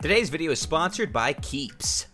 Today's video is sponsored by Keeps.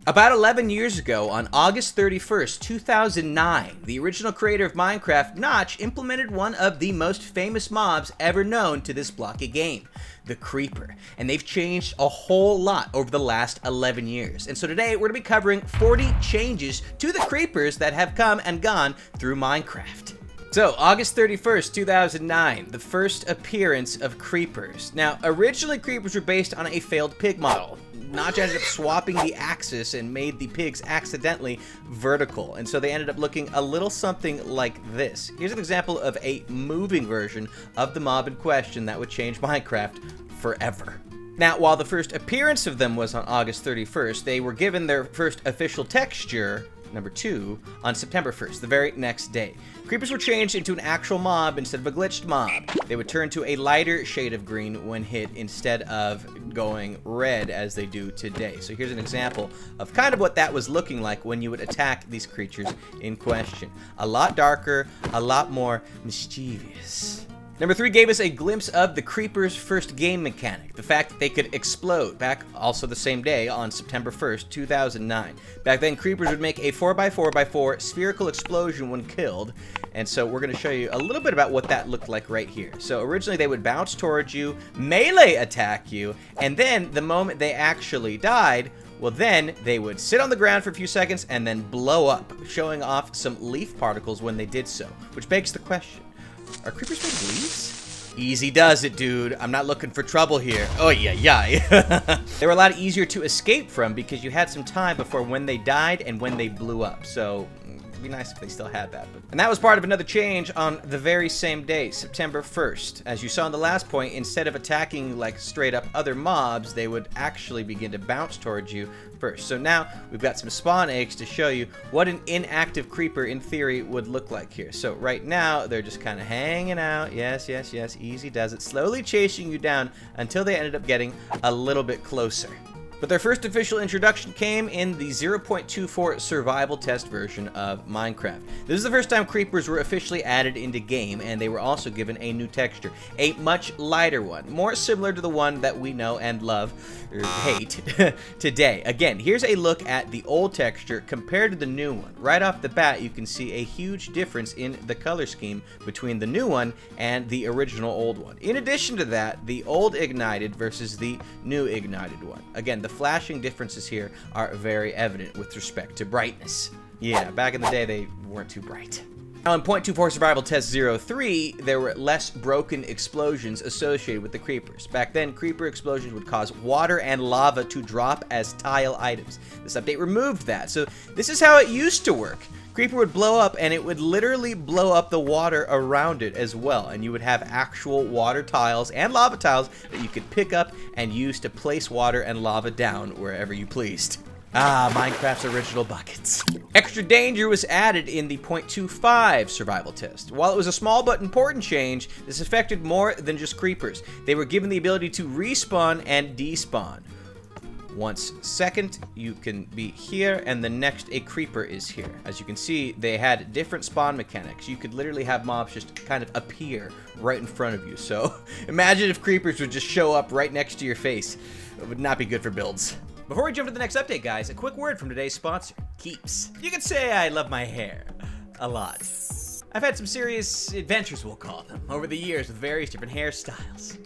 About 11 years ago, on August 31st, 2009, the original creator of Minecraft, Notch, implemented one of the most famous mobs ever known to this blocky game, the Creeper. And they've changed a whole lot over the last 11 years. And so today, we're going to be covering 40 changes to the Creepers that have come and gone through Minecraft. So, August 31st, 2009, the first appearance of Creepers. Now, originally Creepers were based on a failed pig model. Notch ended up swapping the axis and made the pigs accidentally vertical, and so they ended up looking a little something like this. Here's an example of a moving version of the mob in question that would change Minecraft forever. Now, while the first appearance of them was on August 31st, they were given their first official texture, number 2, on September 1st, the very next day. Creepers were changed into an actual mob instead of a glitched mob. They would turn to a lighter shade of green when hit instead of going red as they do today. So here's an example of kind of what that was looking like when you would attack these creatures in question. A lot darker, a lot more mischievous. Number 3 gave us a glimpse of the Creeper's first game mechanic, the fact that they could explode, back also the same day on September 1st, 2009. Back then, Creepers would make a 4x4x4 spherical explosion when killed, and so we're going to show you a little bit about what that looked like right here. So originally they would bounce towards you, melee attack you, and then the moment they actually died, well then they would sit on the ground for a few seconds and then blow up, showing off some leaf particles when they did so, which begs the question. Are creepers made of leaves? Easy does it, dude. I'm not looking for trouble here. Oh, yeah. They were a lot easier to escape from because you had some time before when they died and when they blew up. So it'd be nice if they still had that. And that was part of another change on the very same day, September 1st. As you saw in the last point, instead of attacking like straight up other mobs, they would actually begin to bounce towards you first. So now we've got some spawn eggs to show you what an inactive creeper in theory would look like here. So right now they're just kind of hanging out. Yes. Easy does it. Slowly chasing you down until they ended up getting a little bit closer. But their first official introduction came in the 0.24 survival test version of Minecraft. This is the first time creepers were officially added into game, and they were also given a new texture, a much lighter one, more similar to the one that we know and love, or hate, today. Again, here's a look at the old texture compared to the new one. Right off the bat, you can see a huge difference in the color scheme between the new one and the original old one. In addition to that, the old ignited versus the new ignited one. Again, the flashing differences here are very evident with respect to brightness. Yeah, back in the day, they weren't too bright. Now, in 0.24 Survival Test 03, there were less broken explosions associated with the creepers. Back then, creeper explosions would cause water and lava to drop as tile items. This update removed that, so this is how it used to work. Creeper would blow up, and it would literally blow up the water around it as well, and you would have actual water tiles and lava tiles that you could pick up and use to place water and lava down wherever you pleased. Ah, Minecraft's original buckets. Extra danger was added in the 0.25 survival test. While it was a small but important change, this affected more than just creepers. They were given the ability to respawn and despawn. Once second, you can be here, and the next a creeper is here. As you can see, they had different spawn mechanics. You could literally have mobs just kind of appear right in front of you. So imagine if creepers would just show up right next to your face. It would not be good for builds. Before we jump to the next update, guys, a quick word from today's sponsor, Keeps. You could say I love my hair a lot. I've had some serious adventures, we'll call them, over the years with various different hairstyles.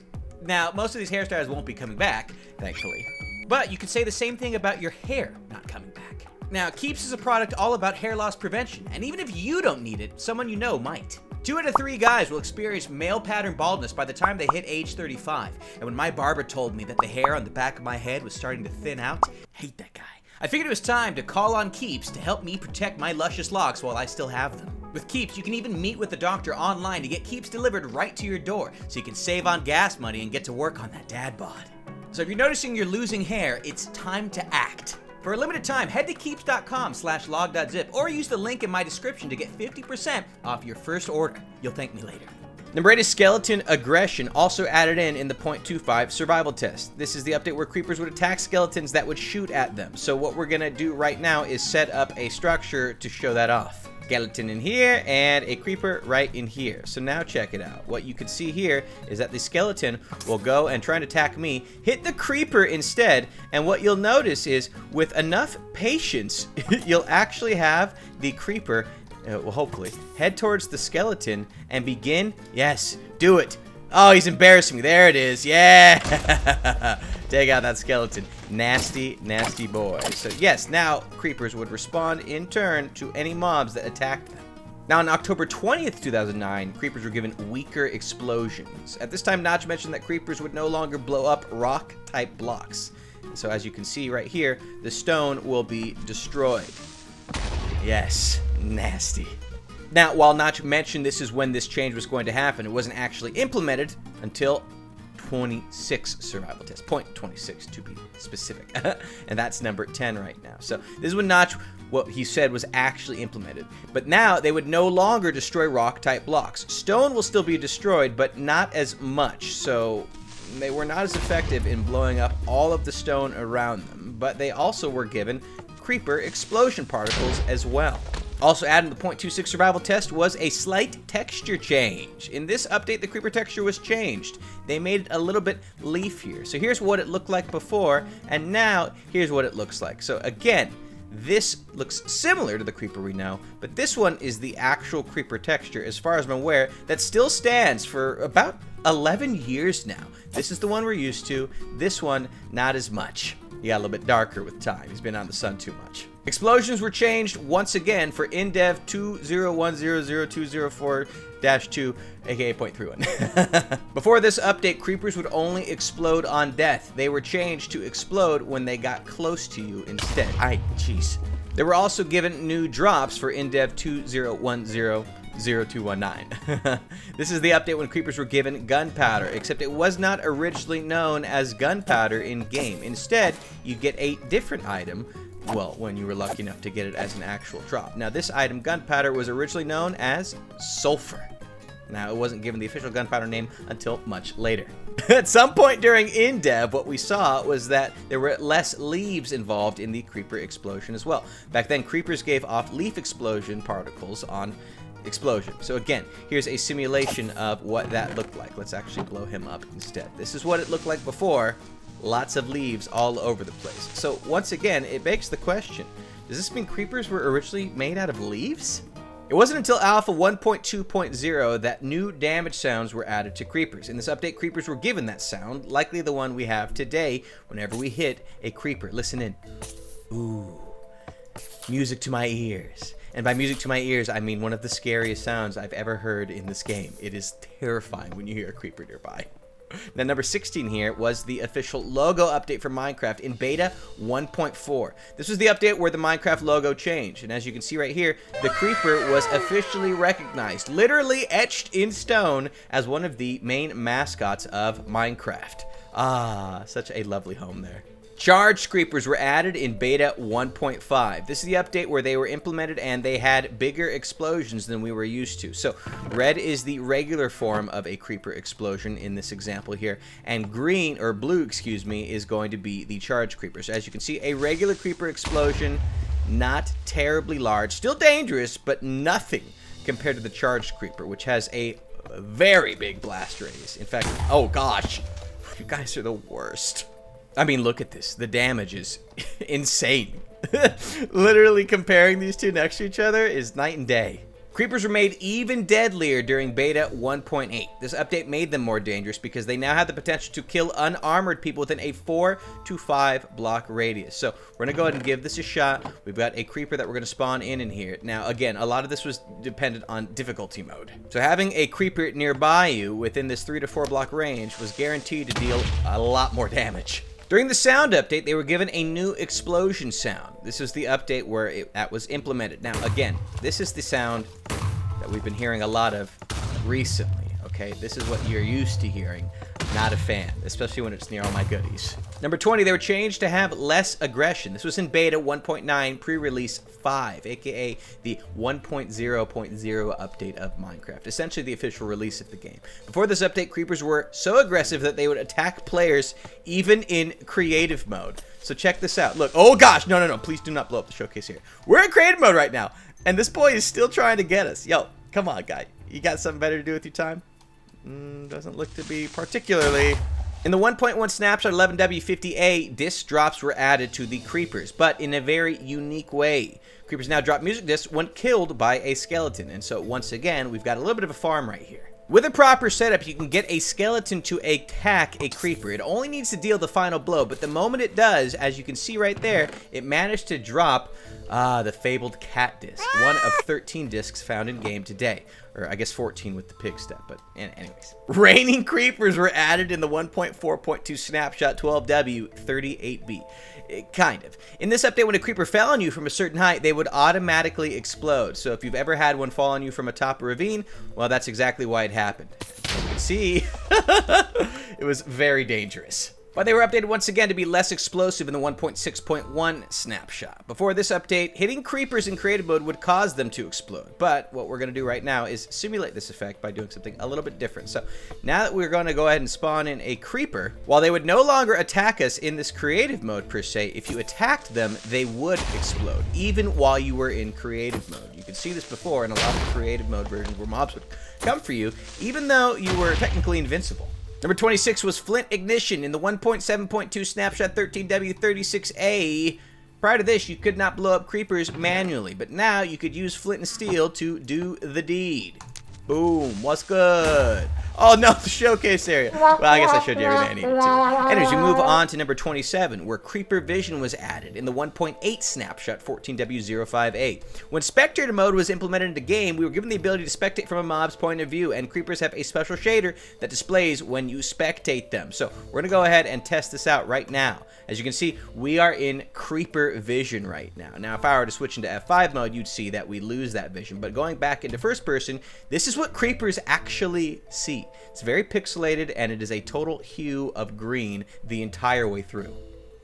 Now, most of these hairstyles won't be coming back, thankfully. But you could say the same thing about your hair not coming back. Now, Keeps is a product all about hair loss prevention, and even if you don't need it, someone you know might. 2 out of 3 guys will experience male pattern baldness by the time they hit age 35. And when my barber told me that the hair on the back of my head was starting to thin out, I hate that guy. I figured it was time to call on Keeps to help me protect my luscious locks while I still have them. With Keeps, you can even meet with the doctor online to get Keeps delivered right to your door, so you can save on gas money and get to work on that dad bod. So if you're noticing you're losing hair, it's time to act. For a limited time, head to keeps.com/log.zip or use the link in my description to get 50% off your first order. You'll thank me later. Number 8 is skeleton aggression, also added in the 0.25 survival test. This is the update where creepers would attack skeletons that would shoot at them. So what we're gonna do right now is set up a structure to show that off. skeleton in here, and a creeper right in here. So now check it out. What you can see here is that the skeleton will go and try and attack me, hit the creeper instead, and what you'll notice is with enough patience, you'll actually have the creeper, well, hopefully, head towards the skeleton and begin, yes, do it. Oh, he's embarrassing me. There it is. Yeah. Take out that skeleton. Nasty, nasty boy. So yes, now creepers would respond in turn to any mobs that attacked them. Now on October 20th, 2009, creepers were given weaker explosions. At this time, Notch mentioned that creepers would no longer blow up rock-type blocks. So as you can see right here, the stone will be destroyed. Yes, nasty. Now, while Notch mentioned this is when this change was going to happen, it wasn't actually implemented until 26 survival test. Point 26 to be specific. And that's number 10 right now. So this is when Notch, what he said was actually implemented. But now they would no longer destroy rock-type blocks. Stone will still be destroyed, but not as much. So they were not as effective in blowing up all of the stone around them. But they also were given creeper explosion particles as well. Also added to the 0.26 survival test was a slight texture change. In this update, the creeper texture was changed. They made it a little bit leafier. So here's what it looked like before, and now here's what it looks like. So again, this looks similar to the creeper we know, but this one is the actual creeper texture, as far as I'm aware, that still stands for about 11 years now. This is the one we're used to. This one, not as much. He got a little bit darker with time. He's been on the sun too much. Explosions were changed once again for InDev 201000204-2, aka 0.31. Before this update, creepers would only explode on death. They were changed to explode when they got close to you instead. Jeez. They were also given new drops for InDev 201000219. This is the update when creepers were given gunpowder, except it was not originally known as gunpowder in-game. Instead, you get a different item, well, when you were lucky enough to get it as an actual drop. Now, this item, gunpowder, was originally known as sulfur. Now, it wasn't given the official gunpowder name until much later. At some point during InDev, what we saw was that there were less leaves involved in the creeper explosion as well. Back then, creepers gave off leaf explosion particles on explosion. So again, here's a simulation of what that looked like. Let's actually blow him up instead. This is what it looked like before. Lots of leaves all over the place. So once again, it begs the question, does this mean creepers were originally made out of leaves? It wasn't until Alpha 1.2.0 that new damage sounds were added to creepers. In this update, creepers were given that sound, likely the one we have today whenever we hit a creeper. Listen in. Ooh, music to my ears. And by music to my ears, I mean one of the scariest sounds I've ever heard in this game. It is terrifying when you hear a creeper nearby. Now, number 16 here was the official logo update for Minecraft in beta 1.4. This was the update where the Minecraft logo changed. And as you can see right here, the creeper was officially recognized, literally etched in stone as one of the main mascots of Minecraft. Ah, such a lovely home there. Charged creepers were added in beta 1.5. This is the update where they were implemented and they had bigger explosions than we were used to. So red is the regular form of a creeper explosion in this example here, and green, or blue, excuse me, is going to be the charged creeper. So as you can see, a regular creeper explosion, not terribly large, still dangerous, but nothing compared to the charged creeper, which has a very big blast radius. In fact, oh gosh, you guys are the worst. I mean, look at this. The damage is insane. Literally comparing these two next to each other is night and day. Creepers were made even deadlier during beta 1.8. This update made them more dangerous because they now have the potential to kill unarmored people within a 4 to 5 block radius. So we're going to go ahead and give this a shot. We've got a creeper that we're going to spawn in here. Now, again, a lot of this was dependent on difficulty mode. So having a creeper nearby you within this 3 to 4 block range was guaranteed to deal a lot more damage. During the sound update, they were given a new explosion sound. This is the update where that was implemented. Now, again, this is the sound that we've been hearing a lot of recently, okay? This is what you're used to hearing. Not a fan, especially when it's near all my goodies. Number 20, they were changed to have less aggression. This was in beta 1.9 pre-release 5, aka the 1.0.0 update of Minecraft, essentially the official release of the game. Before this update, creepers were so aggressive that they would attack players even in creative mode. So check this out. Look, oh gosh, no, please do not blow up the showcase here. We're in creative mode right now, and this boy is still trying to get us. Yo, come on, guy. You got something better to do with your time? Doesn't look to be particularly. In the 1.1 Snapshot 11W50A, disc drops were added to the creepers, but in a very unique way. Creepers now drop music discs when killed by a skeleton, and so once again, we've got a little bit of a farm right here. With a proper setup, you can get a skeleton to attack a creeper. It only needs to deal the final blow, but the moment it does, as you can see right there, it managed to drop the fabled cat disc, one of 13 discs found in game today. Or I guess 14 with the pig step, but anyways. Raining creepers were added in the 1.4.2 Snapshot 12W38B. Kind of. In this update, when a creeper fell on you from a certain height, they would automatically explode. So if you've ever had one fall on you from atop a ravine, well, that's exactly why it happened. As you can see, it was very dangerous. But they were updated once again to be less explosive in the 1.6.1 Snapshot. Before this update, hitting creepers in creative mode would cause them to explode. But what we're going to do right now is simulate this effect by doing something a little bit different. So now that we're going to go ahead and spawn in a creeper, while they would no longer attack us in this creative mode per se, if you attacked them, they would explode, even while you were in creative mode. You could see this before in a lot of creative mode versions where mobs would come for you, even though you were technically invincible. Number 26 was Flint Ignition in the 1.7.2 Snapshot 13W36A. Prior to this, you could not blow up creepers manually, but now you could use flint and steel to do the deed. Boom, what's good? Oh no, the showcase area. Well, I guess I showed you everything I needed to. Anyways, we move on to number 27, where Creeper Vision was added in the 1.8 Snapshot 14W05A. When Spectator mode was implemented into game, we were given the ability to spectate from a mob's point of view, and creepers have a special shader that displays when you spectate them. So we're gonna go ahead and test this out right now. As you can see, we are in Creeper Vision right now. Now, if I were to switch into F5 mode, you'd see that we lose that vision. But going back into first person, this is what creepers actually see. It's very pixelated, and it is a total hue of green the entire way through.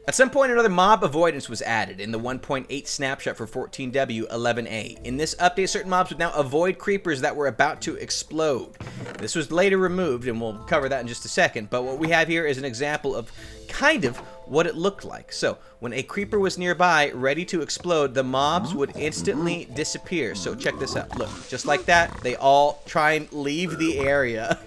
At some point, another mob avoidance was added in the 1.8 Snapshot for 14W11A. In this update, certain mobs would now avoid creepers that were about to explode. This was later removed, and we'll cover that in just a second, but what we have here is an example of kind of what it looked like. So, when a creeper was nearby, ready to explode, the mobs would instantly disappear. So check this out. Look, just like that, they all try and leave the area.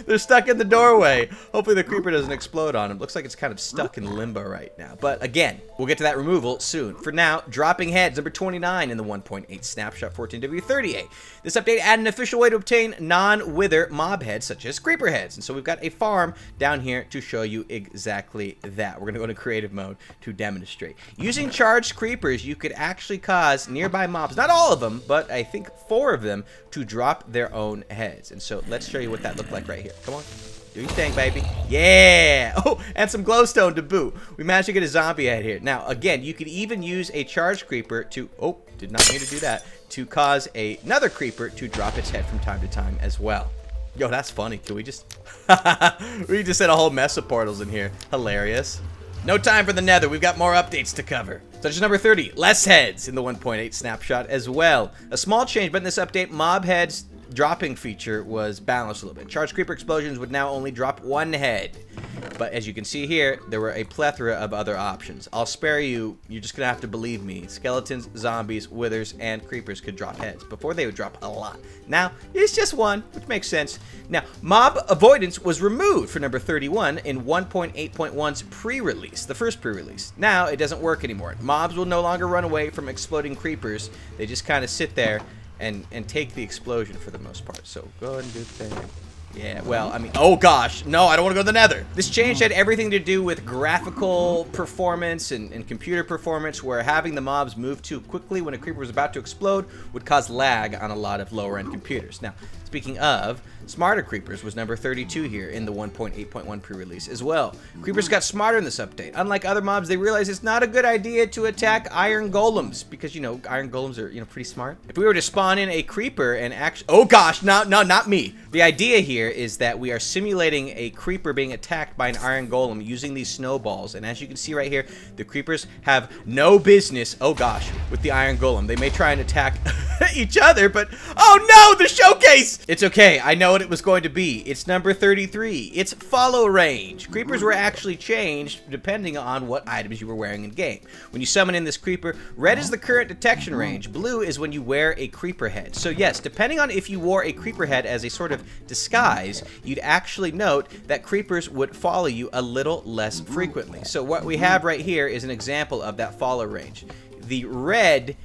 They're stuck in the doorway. Hopefully the creeper doesn't explode on them. Looks like it's kind of stuck in limbo right now. But again, we'll get to that removal soon. For now, dropping heads, number 29 in the 1.8 Snapshot 14W30A. This update added an official way to obtain non-wither mob heads, such as creeper heads. And so we've got a farm down here to show you exactly that. We're going to go into creative mode to demonstrate. Using charged creepers, you could actually cause nearby mobs, not all of them, but I think 4 of them, to drop their own heads. And so let's show you what that looked like right here. Come on. Do your thing, baby. Yeah! Oh, and some glowstone to boot. We managed to get a zombie head here. Now, again, you could even use a charged creeper to... Oh, did not mean to do that. To cause another creeper to drop its head from time to time as well. Yo, that's funny. Can we just... we just had a whole mess of portals in here. Hilarious. No time for the nether. We've got more updates to cover. Such as number 30, less heads in the 1.8 Snapshot as well. A small change, but in this update, mob heads dropping feature was balanced a little bit. Charged creeper explosions would now only drop 1 head. But as you can see here, there were a plethora of other options. I'll spare you. You're just going to have to believe me. Skeletons, zombies, withers, and creepers could drop heads. Before, they would drop a lot. Now, it's just 1, which makes sense. Now, mob avoidance was removed for number 31 in 1.8.1's pre-release, the first pre-release. Now, it doesn't work anymore. Mobs will no longer run away from exploding creepers. They just kind of sit there and take the explosion for the most part. So go ahead and do the thing. Yeah, well, I mean, oh gosh, no, I don't want to go to the nether. This change had everything to do with graphical performance and computer performance, where having the mobs move too quickly when a creeper was about to explode would cause lag on a lot of lower end computers. Now, Speaking of, smarter creepers was number 32 here in the 1.8.1 pre-release as well. Creepers got smarter in this update. Unlike other mobs, they realized it's not a good idea to attack iron golems because, you know, iron golems are, you know, pretty smart. If we were to spawn in a creeper and actually, oh gosh, no, not me. The idea here is that we are simulating a creeper being attacked by an iron golem using these snowballs. And as you can see right here, the creepers have no business, oh gosh, with the iron golem. They may try and attack each other, but oh no, the showcase! It's okay, I know what it was going to be. It's number 33. It's follow range. Creepers were actually changed depending on what items you were wearing in game. When you summon in this creeper, red is the current detection range. Blue is when you wear a creeper head. So yes, depending on if you wore a creeper head as a sort of disguise, you'd actually note that creepers would follow you a little less frequently. So what we have right here is an example of that follow range. The red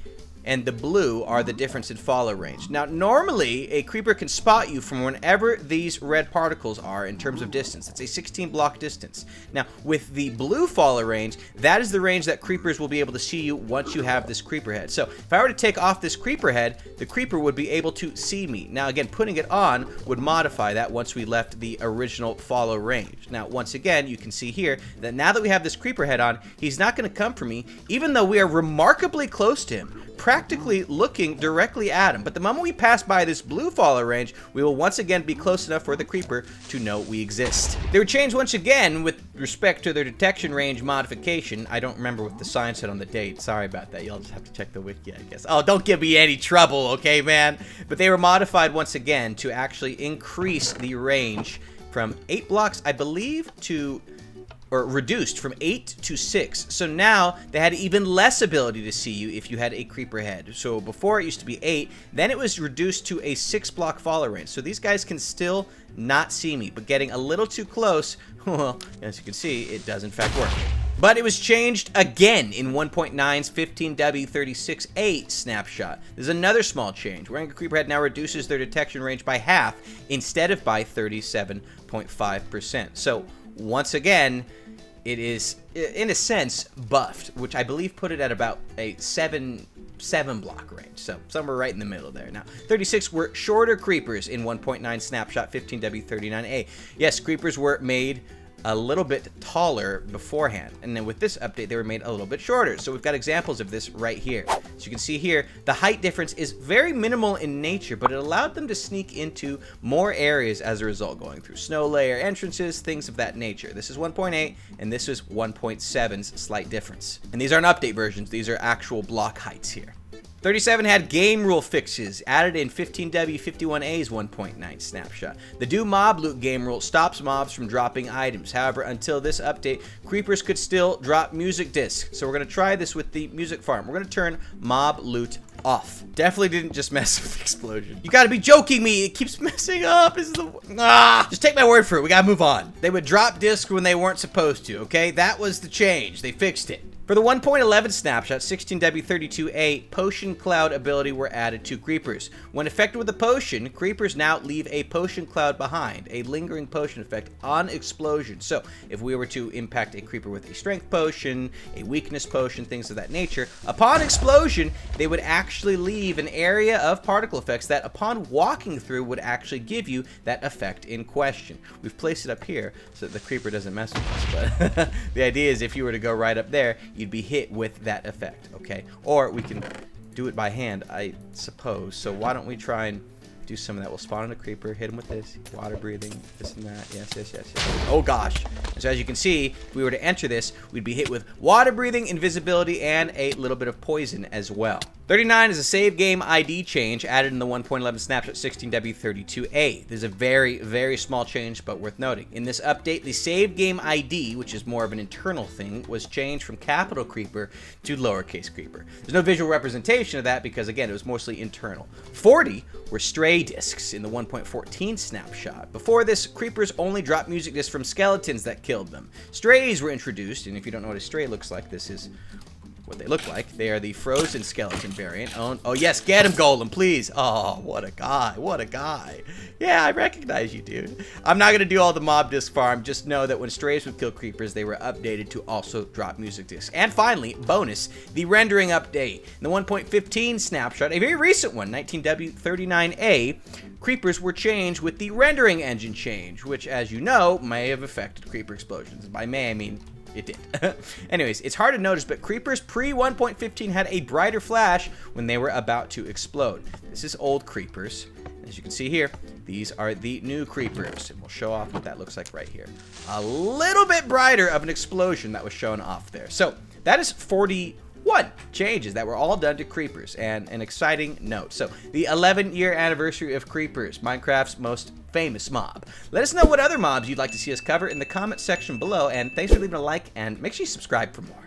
and the blue are the difference in follow range. Now, normally, a creeper can spot you from whenever these red particles are in terms of distance. It's a 16 block distance. Now, with the blue follow range, that is the range that creepers will be able to see you once you have this creeper head. So, if I were to take off this creeper head, the creeper would be able to see me. Now, again, putting it on would modify that once we left the original follow range. Now, once again, you can see here that now that we have this creeper head on, he's not going to come for me, even though we are remarkably close to him, practically looking directly at him. But the moment we pass by this blue follow range, we will once again be close enough for the creeper to know we exist. They were changed once again with respect to their detection range modification. I don't remember what the sign said on the date. Sorry about that. You'll just have to check the wiki, I guess. Oh, don't give me any trouble, okay, man? But they were modified once again to actually increase the range from 8 blocks, I believe, to or reduced from 8 to 6. So now they had even less ability to see you if you had a creeper head. So before it used to be 8, then it was reduced to a 6 block follow range. So these guys can still not see me, but getting a little too close, well, as you can see, it does in fact work. But it was changed again in 1.9's 15W36A snapshot. There's another small change. Wearing a creeper head now reduces their detection range by half instead of by 37.5%. So once again, it is, in a sense, buffed, which I believe put it at about a 7 block range, so somewhere right in the middle there. Now, 36 were shorter creepers in 1.9 snapshot 15W39A. Yes, creepers were made a little bit taller beforehand, and then with this update they were made a little bit shorter. So we've got examples of this right here. So you can see here the height difference is very minimal in nature, but it allowed them to sneak into more areas as a result, going through snow layer entrances, things of that nature. This is 1.8 and this is 1.7's slight difference, and these aren't update versions, these are actual block heights here. 37 had game rule fixes added in 15W51A's 1.9 snapshot. The do mob loot game rule stops mobs from dropping items. However, until this update, creepers could still drop music discs. So we're going to try this with the music farm. We're going to turn mob loot off. Definitely didn't just mess with the explosion. You gotta be joking me. It keeps messing up. This is the... Just take my word for it. We gotta move on. They would drop discs when they weren't supposed to, okay? That was the change. They fixed it. For the 1.11 snapshot, 16W32A potion cloud ability were added to creepers. When affected with a potion, creepers now leave a potion cloud behind, a lingering potion effect on explosion. So if we were to impact a creeper with a strength potion, a weakness potion, things of that nature, upon explosion, they would actually leave an area of particle effects that upon walking through would actually give you that effect in question. We've placed it up here so that the creeper doesn't mess with us, but the idea is if you were to go right up there, you'd be hit with that effect, okay? Or we can do it by hand, I suppose. So why don't we try and do some of that? We'll spawn in a creeper, hit him with this, water breathing, this and that. Yes, yes, yes, yes. Oh gosh. And so as you can see, if we were to enter this, we'd be hit with water breathing, invisibility, and a little bit of poison as well. 39 is a save game ID change added in the 1.11 snapshot 16W32A. There's a very, very small change, but worth noting. In this update, the save game ID, which is more of an internal thing, was changed from capital creeper to lowercase creeper. There's no visual representation of that because, again, it was mostly internal. 40 were stray discs in the 1.14 snapshot. Before this, creepers only dropped music discs from skeletons that killed them. Strays were introduced, and if you don't know what a stray looks like, this is what they look like. They are the frozen skeleton variant. Oh yes, get him, Golem, please. Oh, what a guy, what a guy. Yeah, I recognize you, dude. I'm not gonna do all the mob disc farm. Just know that when strays would kill creepers, they were updated to also drop music discs. And finally, bonus, the rendering update. In the 1.15 snapshot, a very recent one, 19W39A, creepers were changed with the rendering engine change, which, as you know, may have affected creeper explosions. By may, I mean it did. Anyways, it's hard to notice, but creepers pre 1.15 had a brighter flash when they were about to explode. This is old creepers. As you can see here, these are the new creepers, and we'll show off what that looks like right here. A little bit brighter of an explosion that was shown off there. So that is 41 changes that were all done to creepers, and an exciting note. So the 11-year anniversary of creepers, Minecraft's most famous mob. Let us know what other mobs you'd like to see us cover in the comment section below, and thanks for leaving a like, and make sure you subscribe for more.